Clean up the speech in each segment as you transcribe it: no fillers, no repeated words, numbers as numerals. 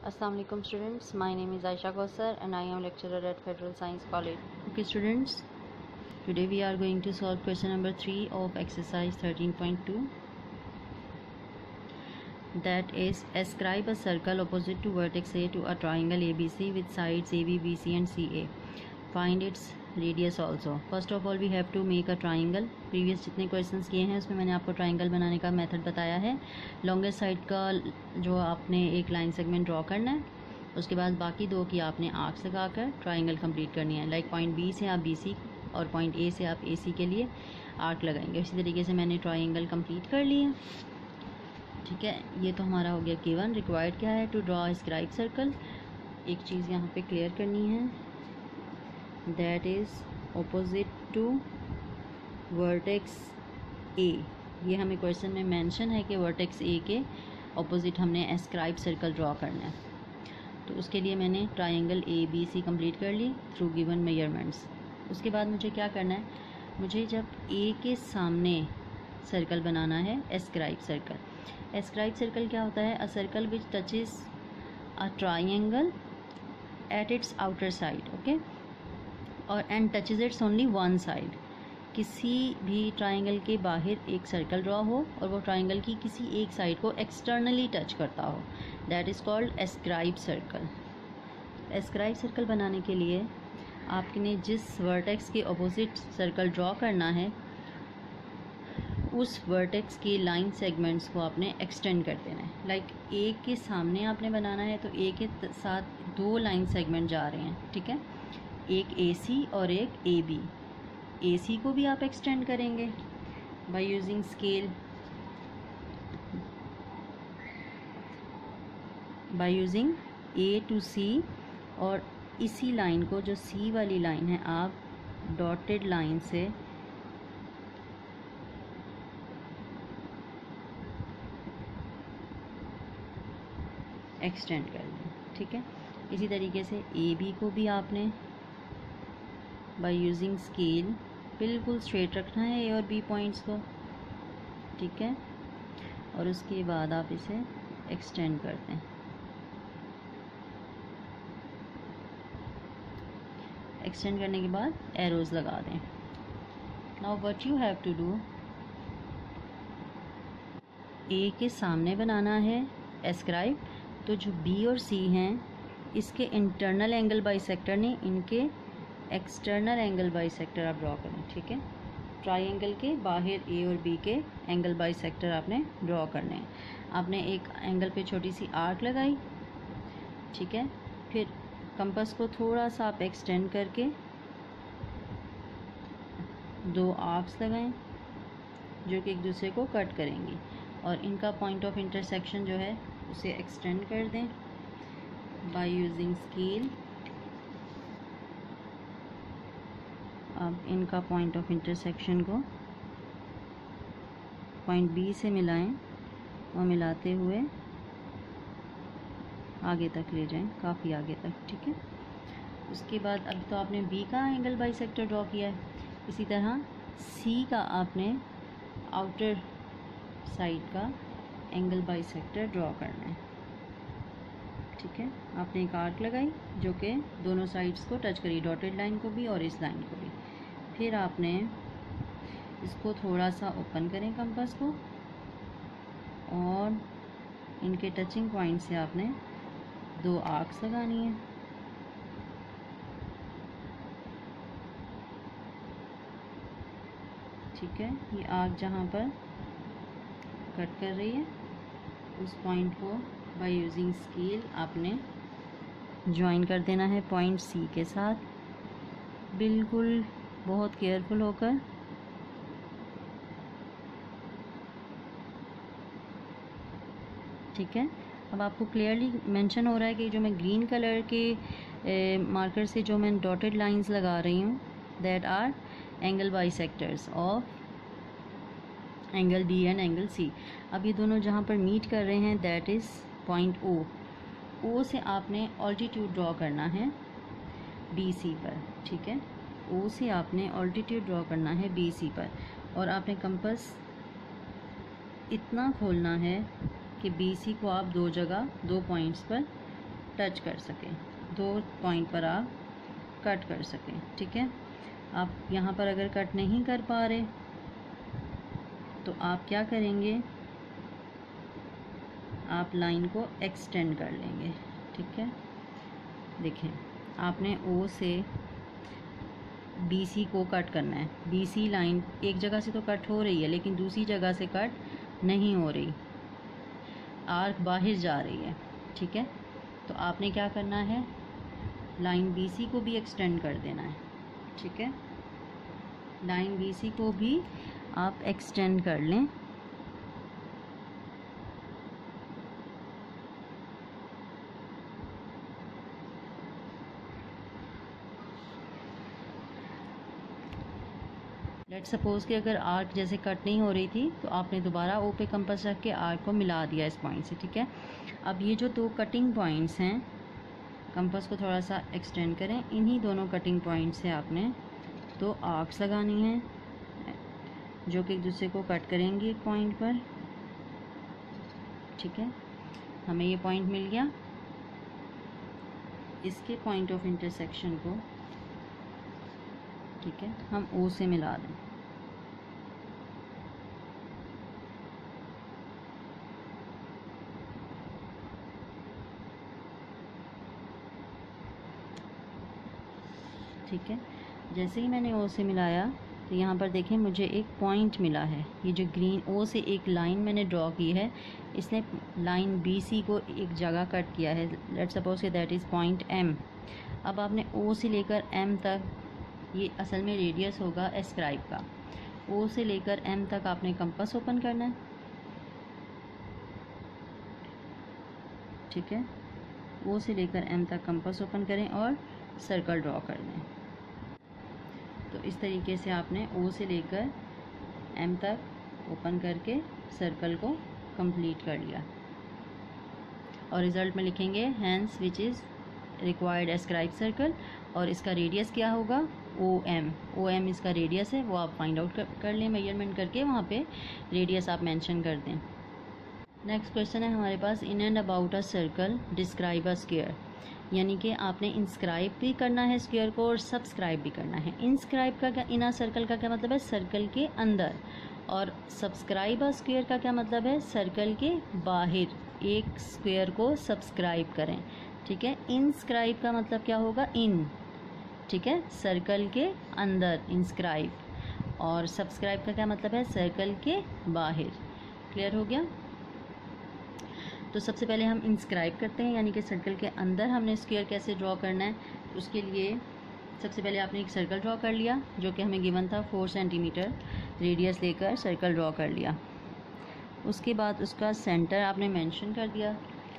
Assalamu alaikum students, my name is Aisha Kausar and I am lecturer at Federal Science College. Okay students, today we are going to solve question number 3 of exercise 13.2, that is ascribe a circle opposite to vertex A to a triangle ABC with sides AB, BC and CA. Find its radius also. First of all we have to make a triangle. Previous जितने questions किए हैं उसमें मैंने आपको triangle बनाने का method बताया है. लॉन्गेस्ट साइड का जो आपने एक लाइन सेगमेंट ड्रॉ करना है, उसके बाद बाकी दो की आपने आर्क्स लगाकर ट्राइंगल कंप्लीट करनी है. लाइक पॉइंट बी से आप BC और पॉइंट ए से आप AC के लिए आर्क लगाएंगे. इसी तरीके से मैंने ट्राइंगल कंप्लीट कर लिया. ठीक है, ये तो हमारा हो गया गिवन. रिक्वायर्ड क्या है? To draw scribe circle. एक चीज़ यहाँ पे क्लियर करनी है, that is opposite to vertex A. ये हमें क्वेश्चन में मेंशन है कि वर्टेक्स ए के ऑपोजिट हमने एस्क्राइब सर्कल ड्रॉ करना है. तो उसके लिए मैंने ट्राइंगल ABC कंप्लीट कर ली थ्रू गिवन मेजरमेंट्स. उसके बाद मुझे क्या करना है, मुझे जब ए के सामने सर्कल बनाना है एस्क्राइब सर्कल. एस्क्राइब सर्कल क्या होता है? A circle which touches a triangle at its outer side. Okay, और and touches its only one side. किसी भी ट्राइंगल के बाहर एक सर्कल ड्रॉ हो और वो ट्राइंगल की किसी एक साइड को एक्सटर्नली टच करता हो, that is called ascribe circle. Ascribe circle बनाने के लिए आपने जिस वर्टेक्स के ऑपोजिट सर्कल ड्रॉ करना है उस वर्टेक्स की लाइन सेगमेंट्स को आपने एक्सटेंड कर देना है. लाइक ए के सामने आपने बनाना है तो ए के साथ दो लाइन सेगमेंट जा रहे हैं. ठीक है, एक AC और एक AB. AC को भी आप एक्सटेंड करेंगे by using scale, by using A to C. और इसी लाइन को, जो C वाली लाइन है, आप डॉटेड लाइन से एक्सटेंड कर दें. ठीक है, इसी तरीके से AB को भी आपने बाय यूजिंग स्केल बिल्कुल स्ट्रेट रखना है A और B पॉइंट्स को. ठीक है, और उसके बाद आप इसे एक्सटेंड कर दें. एक्सटेंड करने के बाद एरोज लगा दें. Now what you have to do, A के सामने बनाना है एस्क्राइब, तो जो B और C हैं इसके इंटरनल एंगल बाइसेक्टर नहीं, इनके एक्सटर्नल एंगल बाइसेक्टर आप ड्रॉ करें. ठीक है, ट्राइंगल के बाहर A और B के एंगल बाइसेक्टर आपने ड्रॉ करने हैं. आपने एक एंगल पे छोटी सी आर्क लगाई. ठीक है, फिर कंपास को थोड़ा सा आप एक्सटेंड करके दो आर्क्स लगाएं जो कि एक दूसरे को कट करेंगी, और इनका पॉइंट ऑफ इंटरसेक्शन जो है उसे एक्सटेंड कर दें बाय यूजिंग स्केल. अब इनका पॉइंट ऑफ इंटरसेक्शन को पॉइंट B से मिलाएं और मिलाते हुए आगे तक ले जाएं, काफ़ी आगे तक. ठीक है, उसके बाद अब तो आपने B का एंगल बाइसेक्टर ड्रॉ किया है, इसी तरह C का आपने आउटर साइड का एंगल बाइसेक्टर ड्रॉ करना है. ठीक है, आपने एक आर्क लगाई जो कि दोनों साइड्स को टच करी, डॉटेड लाइन को भी और इस लाइन को भी. फिर आपने इसको थोड़ा सा ओपन करें कंपास को, और इनके टचिंग पॉइंट से आपने दो आर्क्स लगानी है. ठीक है, ये आर्क जहाँ पर कट कर रही है उस पॉइंट को बाय यूजिंग स्केल आपने ज्वाइन कर देना है पॉइंट C के साथ, बिल्कुल बहुत केयरफुल होकर. ठीक है, अब आपको क्लियरली मेंशन हो रहा है कि जो मैं ग्रीन कलर के मार्कर से जो मैं डॉटेड लाइंस लगा रही हूँ, that R angle bisectors of angle B and angle C. अब ये दोनों जहाँ पर मीट कर रहे हैं दैट इज़ पॉइंट O से आपने ऑल्टीट्यूड ड्रॉ करना है BC पर. ठीक है, O से आपने ऑल्टीट्यूड ड्रॉ करना है BC पर, और आपने कंपास इतना खोलना है कि BC को आप दो जगह, दो पॉइंट्स पर टच कर सकें, 2 पॉइंट पर आप कट कर सकें। ठीक है, आप यहाँ पर अगर कट नहीं कर पा रहे तो आप क्या करेंगे, आप लाइन को एक्सटेंड कर लेंगे। ठीक है, देखें आपने ओ से BC को कट करना है। BC लाइन एक जगह से तो कट हो रही है लेकिन दूसरी जगह से कट नहीं हो रही, आर्क बाहर जा रही है। ठीक है, तो आपने क्या करना है, लाइन BC को भी एक्सटेंड कर देना है। ठीक है, लाइन BC को भी आप एक्सटेंड कर लें। लेट सपोज़ कि अगर आर्क जैसे कट नहीं हो रही थी तो आपने दोबारा ओ पे कंपास रख के आर्क को मिला दिया इस पॉइंट से। ठीक है, अब ये जो 2 कटिंग पॉइंट्स हैं, कंपास को थोड़ा सा एक्सटेंड करें, इन्हीं दोनों कटिंग पॉइंट से आपने 2 आर्क्स लगानी हैं जो कि एक दूसरे को कट करेंगे एक पॉइंट पर। ठीक है, हमें ये पॉइंट मिल गया, इसके पॉइंट ऑफ इंटरसेक्शन को ठीक है हम ओ से मिला दें। ठीक है, जैसे ही मैंने ओ से मिलाया तो यहाँ पर देखें मुझे एक पॉइंट मिला है। ये जो ग्रीन ओ से एक लाइन मैंने ड्रॉ की है, इसने लाइन BC को एक जगह कट किया है। लेट सपोज के दैट इज़ पॉइंट M। अब आपने ओ से लेकर M तक, ये असल में रेडियस होगा एस्क्राइब का, ओ से लेकर M तक आपने कंपास ओपन करना है। ठीक है, ओ से लेकर M तक कंपास ओपन करें और सर्कल ड्रॉ कर दें। तो इस तरीके से आपने ओ से लेकर M तक ओपन करके सर्कल को कंप्लीट कर लिया और रिज़ल्ट में लिखेंगे hence which is required escribe circle, और इसका रेडियस क्या होगा OM इसका रेडियस है, वो आप फाइंड आउट कर लें मेजरमेंट करके, वहाँ पे रेडियस आप मेंशन कर दें। नेक्स्ट क्वेश्चन है हमारे पास, in and about a circle describe a square, यानी कि आपने इंस्क्राइब भी करना है स्क्वायर को और सब्सक्राइब भी करना है। इंस्क्राइब का क्या, इन सर्कल का क्या मतलब है, सर्कल के अंदर, और सब्सक्राइब अ स्क्वायर का क्या मतलब है, सर्कल के बाहर एक स्क्वायर को सब्सक्राइब करें। ठीक है, इंस्क्राइब का मतलब क्या होगा, इन, ठीक है, सर्कल के अंदर इंस्क्राइब, और सब्सक्राइब का क्या मतलब है, सर्कल के बाहर। क्लियर हो गया। तो सबसे पहले हम इंस्क्राइब करते हैं, यानी कि सर्कल के अंदर हमने स्क्वायर कैसे ड्रॉ करना है। उसके लिए सबसे पहले आपने एक सर्कल ड्रॉ कर लिया जो कि हमें गिवन था 4 सेंटीमीटर रेडियस लेकर सर्कल ड्रॉ कर लिया। उसके बाद उसका सेंटर आपने मेंशन कर दिया,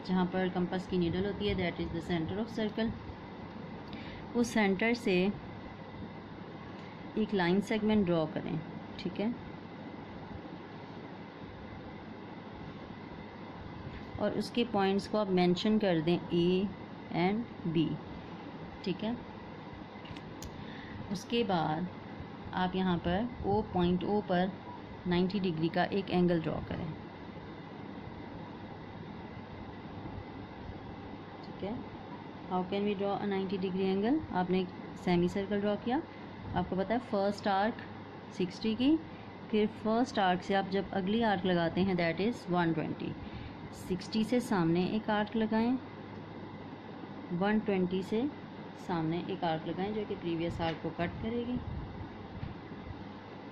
जहाँ पर कंपास की नीडल होती है, that is the centre of circle. उस सेंटर से एक लाइन सेगमेंट ड्रॉ करें। ठीक है, और उसके पॉइंट्स को आप मेंशन कर दें A एंड B। ठीक है, उसके बाद आप यहाँ पर पॉइंट O पर 90 डिग्री का एक एंगल ड्रॉ करें। ठीक है, how can we draw a 90 degree angle. आपने एक सेमी सर्कल ड्रॉ किया, आपको पता है फर्स्ट आर्क 60 की, फिर फर्स्ट आर्क से आप जब अगली आर्क लगाते हैं दैट इज़ 120। 60 से सामने एक आर्क लगाएं, 120 से सामने एक आर्क लगाएं जो कि प्रीवियस आर्क को कट करेगी।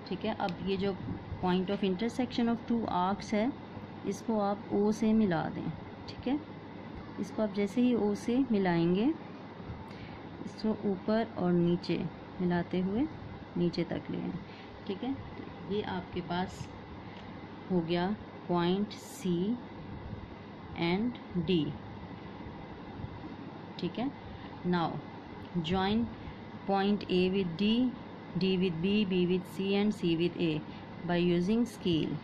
ठीक है, अब ये जो point of intersection of 2 arcs है, इसको आप O से मिला दें। ठीक है, इसको आप जैसे ही O से मिलाएंगे, इसको ऊपर और नीचे मिलाते हुए नीचे तक ले आएं। ठीक है, तो ये आपके पास हो गया पॉइंट C एंड D। ठीक है, now join point A with D, D with B, B with C and C with A by using scale।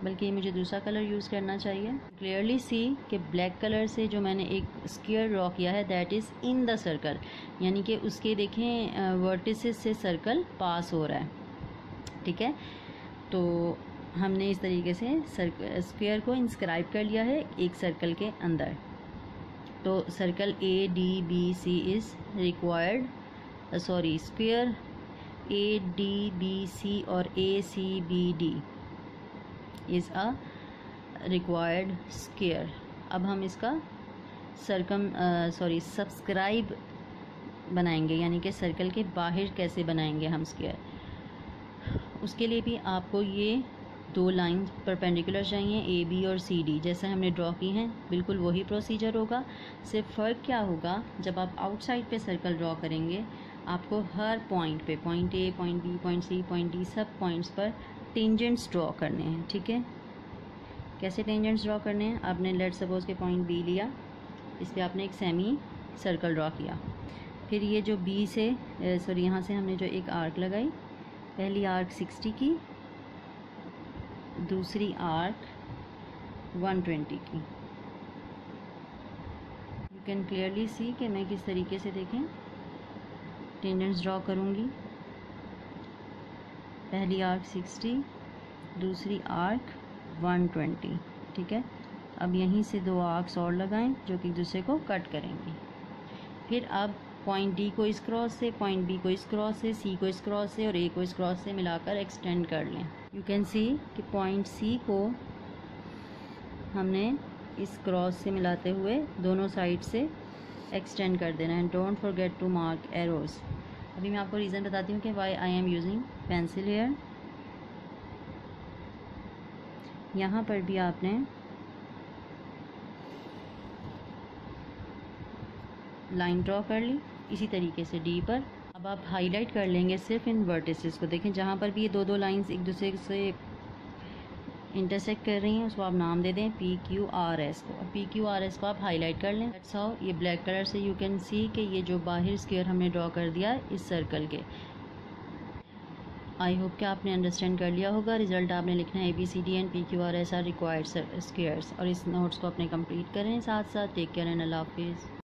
बल्कि मुझे दूसरा कलर यूज़ करना चाहिए। क्लियरली सी कि ब्लैक कलर से जो मैंने एक स्क्वायर ड्रॉ किया है that is in the circle, यानी कि उसके देखें वर्टिसेस से सर्कल पास हो रहा है। ठीक है, तो हमने इस तरीके से स्क्वायर को इंस्क्राइब कर लिया है एक सर्कल के अंदर। तो circle ADBC is required, square ADBC और ACBD is a required square. अब हम इसका सब्सक्राइब बनाएंगे, यानी कि सर्कल के बाहर कैसे बनाएंगे हम स्क्वायर। उसके लिए भी आपको ये दो लाइन परपेंडिकुलर चाहिए AB और CD, जैसे हमने ड्रॉ की हैं बिल्कुल वही प्रोसीजर होगा। सिर्फ फ़र्क क्या होगा, जब आप आउटसाइड पे सर्कल ड्रॉ करेंगे आपको हर पॉइंट पे, point A, point B, point C, point D, सब पॉइंट्स पर टेंजेंट्स ड्रॉ करने हैं। ठीक है, कैसे टेंजेंट्स ड्रॉ करने हैं? आपने लेट सपोज के पॉइंट B लिया, इस पर आपने एक सेमी सर्कल ड्रॉ किया। फिर ये जो B से यहाँ से हमने जो एक आर्क लगाई, पहली आर्क 60 की, दूसरी आर्क 120 की। यू कैन क्लियरली सी कि मैं किस तरीके से देखें टेंजेंट्स ड्रॉ करूँगी। पहली आर्क 60, दूसरी आर्क 120। ठीक है, अब यहीं से दो आर्क्स और लगाएं जो कि एक दूसरे को कट करेंगी। फिर अब पॉइंट D को इस क्रॉस से, पॉइंट B को इस क्रॉस से, C को इस क्रॉस से और A को इस क्रॉस से मिलाकर एक्सटेंड कर लें। यू कैन सी कि पॉइंट C को हमने इस क्रॉस से मिलाते हुए दोनों साइड से एक्सटेंड कर देना है। Don't forget to mark arrows. अभी मैं आपको रीज़न बताती हूँ कि why I am using pencil here. यहाँ पर भी आपने लाइन ड्रॉ कर ली इसी तरीके से D पर। अब आप हाईलाइट कर लेंगे सिर्फ इन वर्टिसेस को। देखें जहाँ पर भी ये दो लाइंस एक दूसरे से इंटरसेक्ट कर रही हैं उसको आप नाम दे दें PQRS को। PQRS को आप हाईलाइट कर लें। दैट्स हाउ ये ब्लैक कलर से यू कैन सी कि ये जो बाहर स्क्वायर हमने ड्रॉ कर दिया इस सर्कल के। आई होप कि आपने अंडरस्टैंड कर लिया होगा। रिजल्ट आपने लिखना है ABCD and PQRS are required squares, और इस नोट्स को अपने कंप्लीट करें साथ साथ। टेक केयर एंड अल्लाह हाफिज़।